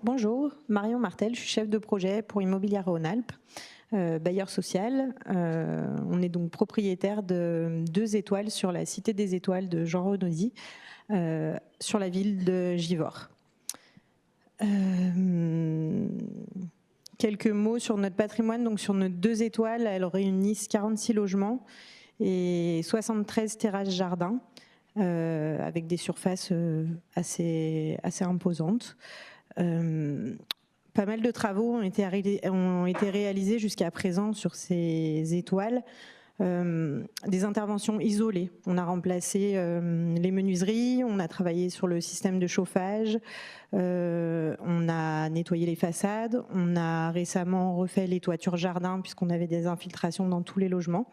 Bonjour, Marion Martel, je suis chef de projet pour Immobilier Rhône-Alpes, bailleur social. On est donc propriétaire de 2 étoiles sur la Cité des Étoiles de Jean Renaudy, sur la ville de Givors. Quelques mots sur notre patrimoine. Donc sur nos 2 étoiles, elles réunissent 46 logements et 73 terrasses jardins, avec des surfaces assez imposantes. Pas mal de travaux ont été réalisés jusqu'à présent sur ces étoiles. Des interventions isolées. On a remplacé les menuiseries, on a travaillé sur le système de chauffage, on a nettoyé les façades, on a récemment refait les toitures jardin puisqu'on avait des infiltrations dans tous les logements.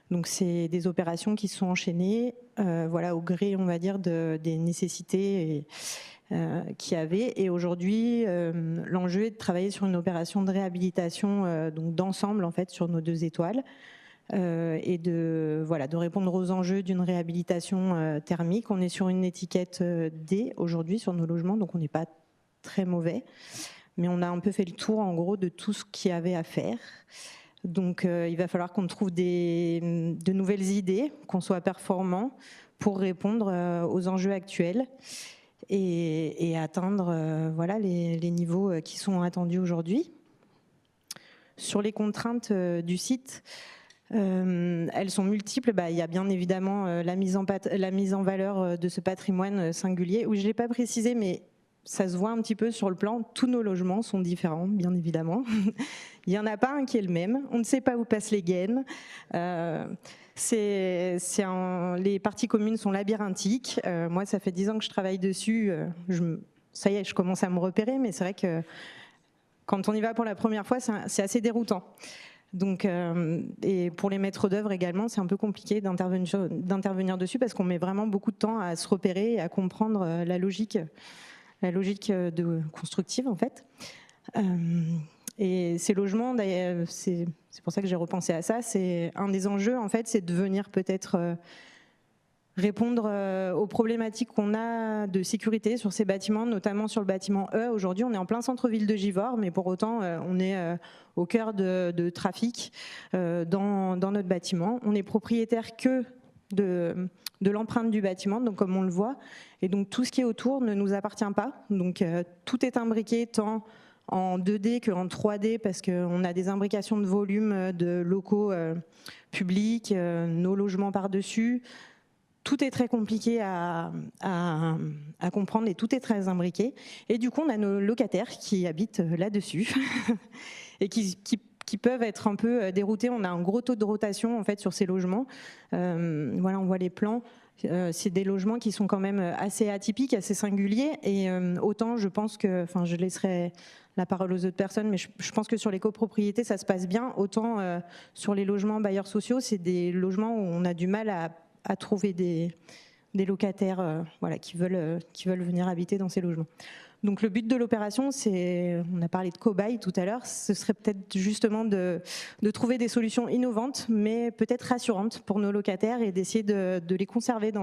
Donc c'est des opérations qui sont enchaînées, au gré, on va dire, des nécessités qu'il y avait. Et aujourd'hui, l'enjeu est de travailler sur une opération de réhabilitation donc d'ensemble en fait sur nos 2 étoiles. Et de répondre aux enjeux d'une réhabilitation thermique. On est sur une étiquette D aujourd'hui sur nos logements, donc on n'est pas très mauvais, mais on a un peu fait le tour en gros de tout ce qu'il y avait à faire. Donc il va falloir qu'on trouve de nouvelles idées, qu'on soit performant pour répondre aux enjeux actuels et atteindre les niveaux qui sont attendus aujourd'hui. Sur les contraintes du site, elles sont multiples. Il y a bien évidemment la mise en valeur de ce patrimoine singulier. Oui, je ne l'ai pas précisé, mais ça se voit un petit peu sur le plan. Tous nos logements sont différents, bien évidemment. Il n'y en a pas un qui est le même. On ne sait pas où passent les gaines. Les parties communes sont labyrinthiques. Moi, ça fait 10 ans que je travaille dessus. Ça y est, je commence à me repérer, mais c'est vrai que quand on y va pour la première fois, c'est assez déroutant. Donc, et pour les maîtres d'œuvre également, c'est un peu compliqué d'intervenir dessus parce qu'on met vraiment beaucoup de temps à se repérer et à comprendre la logique de constructive en fait. Et ces logements, d'ailleurs, c'est pour ça que j'ai repensé à ça. C'est un des enjeux en fait, c'est de venir peut-être répondre aux problématiques qu'on a de sécurité sur ces bâtiments, notamment sur le bâtiment E. Aujourd'hui, on est en plein centre-ville de Givors, mais pour autant, on est au cœur de trafic dans notre bâtiment. On est propriétaire que de l'empreinte du bâtiment, donc comme on le voit, et donc tout ce qui est autour ne nous appartient pas. Donc tout est imbriqué tant en 2D qu'en 3D parce qu'on a des imbrications de volume de locaux publics, nos logements par-dessus. Tout est très compliqué à comprendre et tout est très imbriqué. Et du coup, on a nos locataires qui habitent là-dessus et qui peuvent être un peu déroutés. On a un gros taux de rotation en fait sur ces logements. On voit les plans. C'est des logements qui sont quand même assez atypiques, assez singuliers. Et autant, je pense que, je laisserai la parole aux autres personnes, mais je pense que sur les copropriétés, ça se passe bien. Autant sur les logements bailleurs sociaux, c'est des logements où on a du mal à trouver des locataires qui veulent venir habiter dans ces logements. Donc le but de l'opération, on a parlé de cobaye tout à l'heure, ce serait peut-être justement de trouver des solutions innovantes, mais peut-être rassurantes pour nos locataires et d'essayer de les conserver de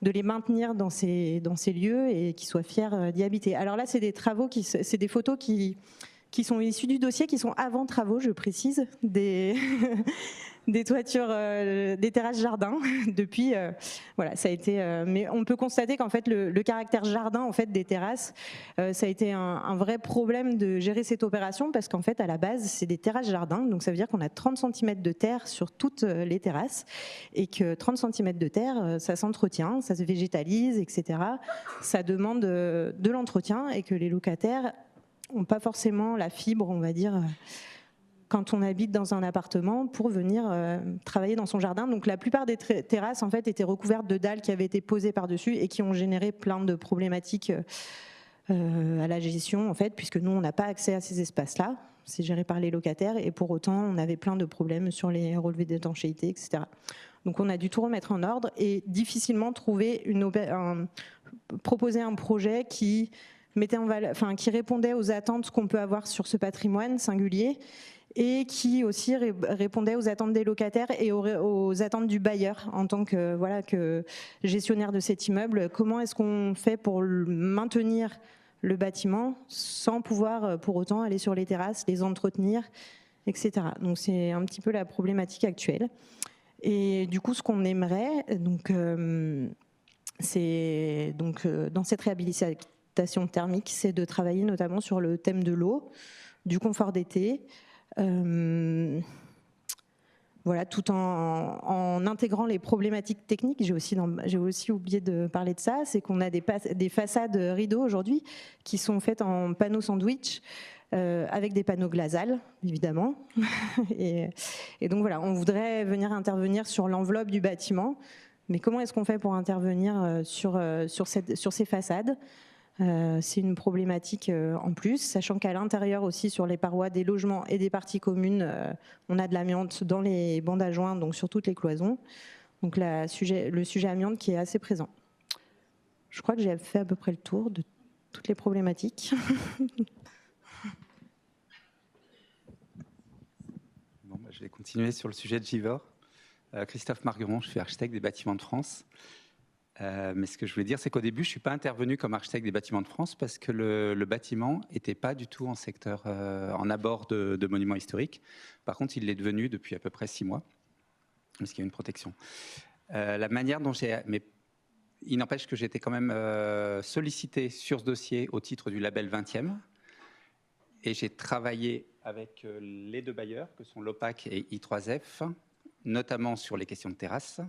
les maintenir dans ces lieux et qu'ils soient fiers d'y habiter. Alors là, c'est des travaux, c'est des photos qui sont issues du dossier, qui sont avant travaux, je précise, des toitures, des terrasses jardin. Depuis, ça a été. Mais on peut constater qu'en fait, le caractère jardin en fait des terrasses, ça a été un vrai problème de gérer cette opération parce qu'en fait, à la base, c'est des terrasses jardin. Donc ça veut dire qu'on a 30 cm de terre sur toutes les terrasses et que 30 cm de terre, ça s'entretient, ça se végétalise, etc. Ça demande de l'entretien et que les locataires n'ont pas forcément la fibre, on va dire, quand on habite dans un appartement pour venir travailler dans son jardin. Donc la plupart des terrasses en fait étaient recouvertes de dalles qui avaient été posées par-dessus et qui ont généré plein de problématiques à la gestion en fait, puisque nous on n'a pas accès à ces espaces-là, c'est géré par les locataires et pour autant on avait plein de problèmes sur les relevés d'étanchéité, etc. Donc on a dû tout remettre en ordre et difficilement trouver proposer un projet qui mettait en valeur, qui répondait aux attentes qu'on peut avoir sur ce patrimoine singulier et qui aussi répondait aux attentes des locataires et aux attentes du bailleur en tant que gestionnaire de cet immeuble. Comment est-ce qu'on fait pour maintenir le bâtiment sans pouvoir pour autant aller sur les terrasses, les entretenir, etc. Donc c'est un petit peu la problématique actuelle. Et du coup, ce qu'on aimerait, c'est dans cette réhabilitation thermique, c'est de travailler notamment sur le thème de l'eau, du confort d'été, voilà, tout en intégrant les problématiques techniques. J'ai aussi oublié de parler de ça, c'est qu'on a des façades rideaux aujourd'hui qui sont faites en panneaux sandwich, avec des panneaux Glasal, évidemment. et donc voilà, on voudrait venir intervenir sur l'enveloppe du bâtiment, mais comment est-ce qu'on fait pour intervenir sur ces façades ? C'est une problématique en plus, sachant qu'à l'intérieur aussi, sur les parois des logements et des parties communes, on a de l'amiante dans les bandes à joints, donc sur toutes les cloisons. Donc le sujet amiante qui est assez présent. Je crois que j'ai fait à peu près le tour de toutes les problématiques. Bon, je vais continuer sur le sujet de Givors. Christophe Margueron, je suis architecte des bâtiments de France. Mais ce que je voulais dire, c'est qu'au début, je ne suis pas intervenu comme architecte des bâtiments de France parce que le bâtiment n'était pas du tout en secteur, en abord de monuments historiques. Par contre, il l'est devenu depuis à peu près 6 mois, parce qu'il y a une protection. La manière dont mais il n'empêche que j'ai été quand même sollicité sur ce dossier au titre du label 20e. Et j'ai travaillé avec les 2 bailleurs, que sont l'OPAC et I3F, notamment sur les questions de terrasse,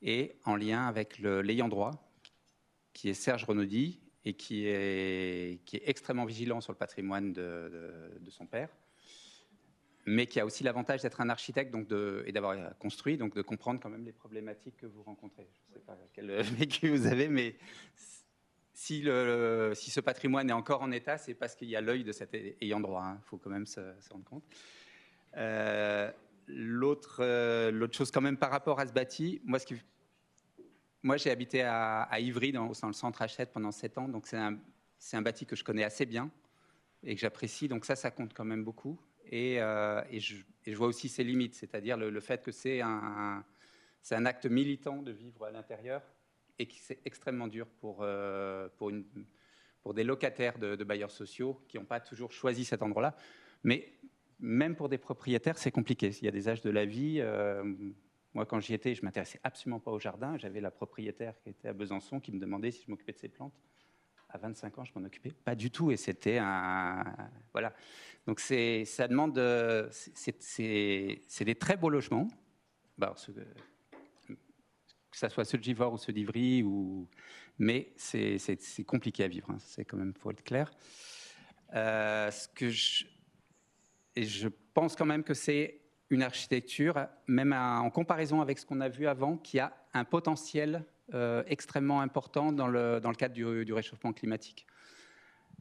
et en lien avec l'ayant droit, qui est Serge Renaudy, et qui est extrêmement vigilant sur le patrimoine de son père, mais qui a aussi l'avantage d'être un architecte et d'avoir construit, donc de comprendre quand même les problématiques que vous rencontrez. Je ne sais pas quel vécu vous avez, mais si ce patrimoine est encore en état, c'est parce qu'il y a l'œil de cet ayant droit. Il faut quand même se rendre compte. L'autre chose quand même par rapport à ce bâti, moi j'ai habité à Ivry, dans le centre H7 pendant 7 ans, donc c'est un bâti que je connais assez bien et que j'apprécie, donc ça compte quand même beaucoup. Et je vois aussi ses limites, c'est-à-dire le fait que c'est un acte militant de vivre à l'intérieur et que c'est extrêmement dur pour des locataires de bailleurs sociaux qui n'ont pas toujours choisi cet endroit-là. Mais même pour des propriétaires, c'est compliqué. Il y a des âges de la vie. Moi, quand j'y étais, je ne m'intéressais absolument pas au jardin. J'avais la propriétaire qui était à Besançon qui me demandait si je m'occupais de ses plantes. À 25 ans, je m'en occupais pas du tout. Et c'était voilà. Donc, ça demande... c'est des très beaux logements. Bah, que ça soit ceux de Givors ou ceux d'Ivry, mais c'est compliqué à vivre. Hein. C'est quand même, faut être clair. Et je pense quand même que c'est une architecture, même en comparaison avec ce qu'on a vu avant, qui a un potentiel extrêmement important dans le cadre du réchauffement climatique.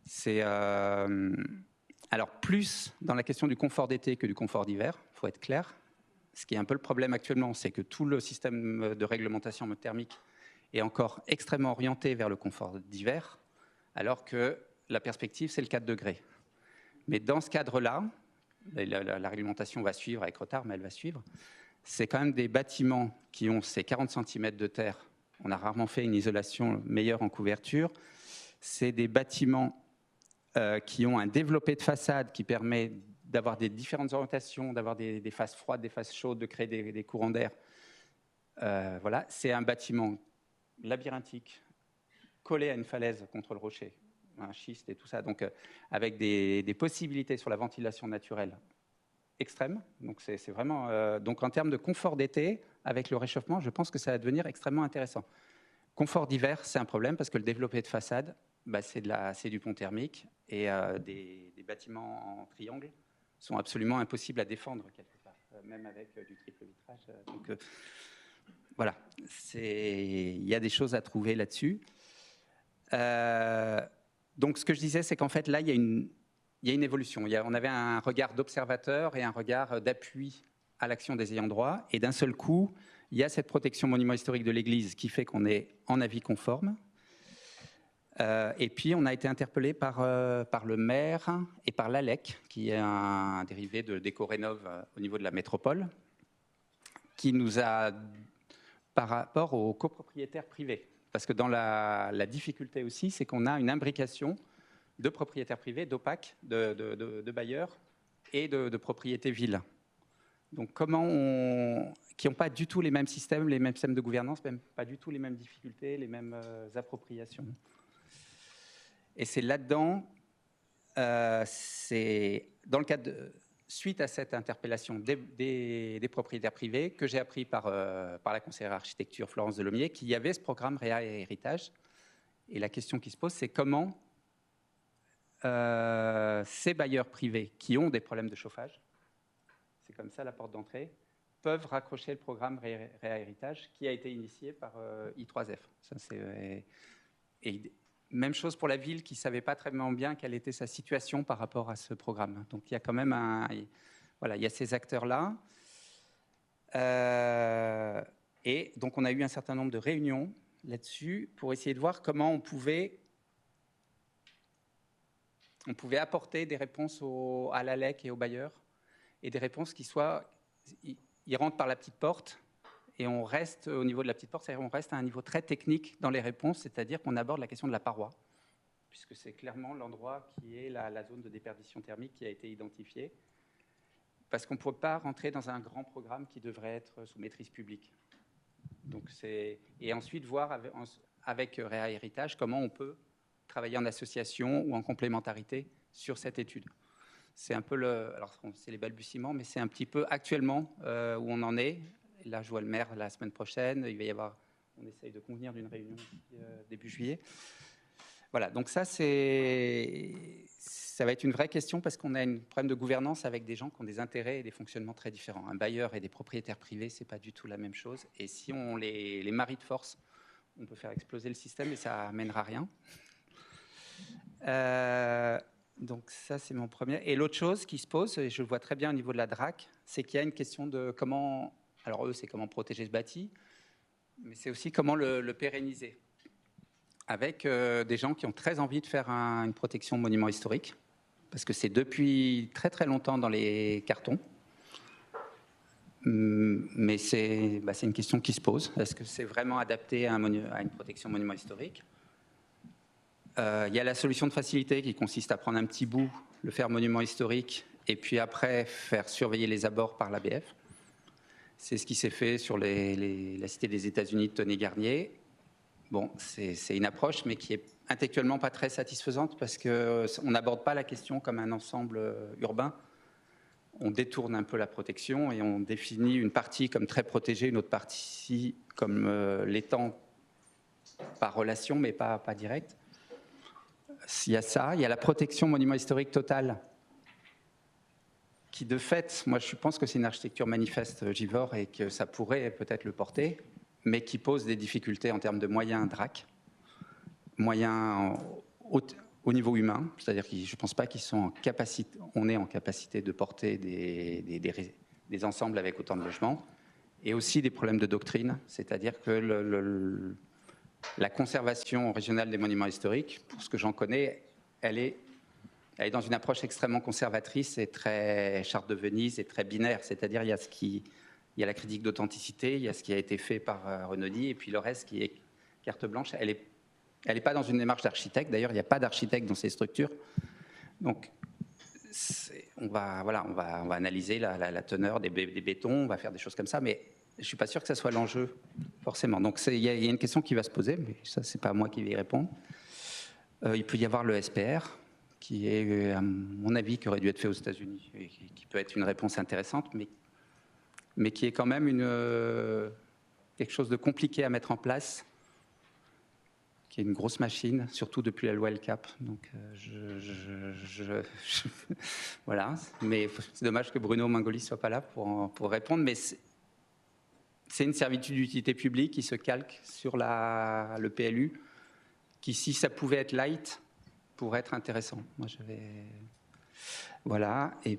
C'est alors plus dans la question du confort d'été que du confort d'hiver, il faut être clair. Ce qui est un peu le problème actuellement, c'est que tout le système de réglementation thermique est encore extrêmement orienté vers le confort d'hiver, alors que la perspective, c'est le 4 degrés. Mais dans ce cadre-là, la réglementation va suivre avec retard, mais elle va suivre. C'est quand même des bâtiments qui ont ces 40 cm de terre. On a rarement fait une isolation meilleure en couverture. C'est des bâtiments qui ont un développé de façade qui permet d'avoir des différentes orientations, d'avoir des faces froides, des faces chaudes, de créer des courants d'air. Voilà, c'est un bâtiment labyrinthique, collé à une falaise contre le rocher, un schiste et tout ça, donc avec des possibilités sur la ventilation naturelle extrêmes. Donc c'est vraiment... donc en termes de confort d'été, avec le réchauffement, je pense que ça va devenir extrêmement intéressant. Confort d'hiver, c'est un problème parce que le développé de façade, c'est du pont thermique et des bâtiments en triangle sont absolument impossibles à défendre quelque part, même avec du triple vitrage. Donc voilà, il y a des choses à trouver là-dessus. Donc ce que je disais, c'est qu'en fait là, il y a une évolution. On avait un regard d'observateur et un regard d'appui à l'action des ayants droit, et d'un seul coup, il y a cette protection monument historique de l'Église qui fait qu'on est en avis conforme. Et puis, on a été interpellé par le maire et par l'ALEC, qui est un dérivé de d'Éco-Rénov au niveau de la métropole, qui nous a, par rapport aux copropriétaires privés, parce que dans la difficulté aussi, c'est qu'on a une imbrication de propriétaires privés, d'OPAC, de bailleurs et de propriétés villes. Donc qui n'ont pas du tout les mêmes systèmes de gouvernance, même pas du tout les mêmes difficultés, les mêmes appropriations. Et c'est là-dedans, c'est dans le cadre suite à cette interpellation des propriétaires privés, que j'ai appris par la conseillère architecture Florence Delomier, qu'il y avait ce programme Réa et Héritage. Et la question qui se pose, c'est comment ces bailleurs privés qui ont des problèmes de chauffage, c'est comme ça la porte d'entrée, peuvent raccrocher le programme Réa Héritage qui a été initié par I3F. Ça, et même chose pour la ville qui ne savait pas très bien quelle était sa situation par rapport à ce programme. Donc il y a quand même il y a ces acteurs-là. Et donc on a eu un certain nombre de réunions là-dessus pour essayer de voir comment on pouvait apporter des réponses à l'ALEC et aux bailleurs, et des réponses qui ils rentrent par la petite porte, et on reste au niveau de la petite porte, c'est-à-dire on reste à un niveau très technique dans les réponses, c'est-à-dire qu'on aborde la question de la paroi, puisque c'est clairement l'endroit qui est la zone de déperdition thermique qui a été identifiée, parce qu'on ne peut pas rentrer dans un grand programme qui devrait être sous maîtrise publique. Donc et ensuite voir avec Réa Héritage comment on peut travailler en association ou en complémentarité sur cette étude. C'est un peu alors c'est les balbutiements, mais c'est un petit peu actuellement où on en est. Là, je vois le maire la semaine prochaine. Il va y avoir, on essaye de convenir d'une réunion début juillet. Voilà, donc ça va être une vraie question parce qu'on a un problème de gouvernance avec des gens qui ont des intérêts et des fonctionnements très différents. Un bailleur et des propriétaires privés, c'est pas du tout la même chose. Et si on les marie de force, on peut faire exploser le système et ça mènera à rien. Donc ça, c'est mon premier. Et l'autre chose qui se pose, et je le vois très bien au niveau de la DRAC, c'est qu'il y a une question de comment... Alors eux, c'est comment protéger ce bâti, mais c'est aussi comment le pérenniser. Avec des gens qui ont très envie de faire une protection monument historique, parce que c'est depuis très très longtemps dans les cartons. Mais c'est une question qui se pose. Est-ce que c'est vraiment adapté à une protection monument historique ? Il y a la solution de facilité qui consiste à prendre un petit bout, le faire monument historique, et puis après faire surveiller les abords par l'ABF. C'est ce qui s'est fait sur la cité des États-Unis de Tony Garnier. Bon, c'est une approche, mais qui est intellectuellement pas très satisfaisante parce qu'on n'aborde pas la question comme un ensemble urbain. On détourne un peu la protection et on définit une partie comme très protégée, une autre partie comme l'étant par relation, mais pas directe. Il y a ça, il y a la protection monument historique totale, qui de fait, moi je pense que c'est une architecture manifeste Givors et que ça pourrait peut-être le porter, mais qui pose des difficultés en termes de moyens DRAC, moyens au niveau humain, c'est-à-dire que je ne pense pas on est en capacité de porter des ensembles avec autant de logements, et aussi des problèmes de doctrine, c'est-à-dire que la conservation régionale des monuments historiques, pour ce que j'en connais, elle est dans une approche extrêmement conservatrice et très charte de Venise et très binaire, c'est-à-dire il y a la critique d'authenticité, il y a ce qui a été fait par Renaudy, et puis le reste qui est carte blanche. Elle est pas dans une démarche d'architecte, d'ailleurs il n'y a pas d'architecte dans ces structures. Donc on va analyser la teneur des bétons, on va faire des choses comme ça, mais je ne suis pas sûr que ça soit l'enjeu, forcément. Donc il y a une question qui va se poser, mais ça, ce n'est pas moi qui vais y répondre. Il peut y avoir le SPR, qui est, à mon avis, qui aurait dû être fait aux États-Unis, et qui peut être une réponse intéressante, mais qui est quand même quelque chose de compliqué à mettre en place, qui est une grosse machine, surtout depuis la loi El Cap. Donc, voilà. Mais c'est dommage que Bruno Mangoli ne soit pas là pour répondre, mais c'est une servitude d'utilité publique qui se calque sur le PLU, qui, si ça pouvait être light, pourrait être intéressant. Moi, voilà. Et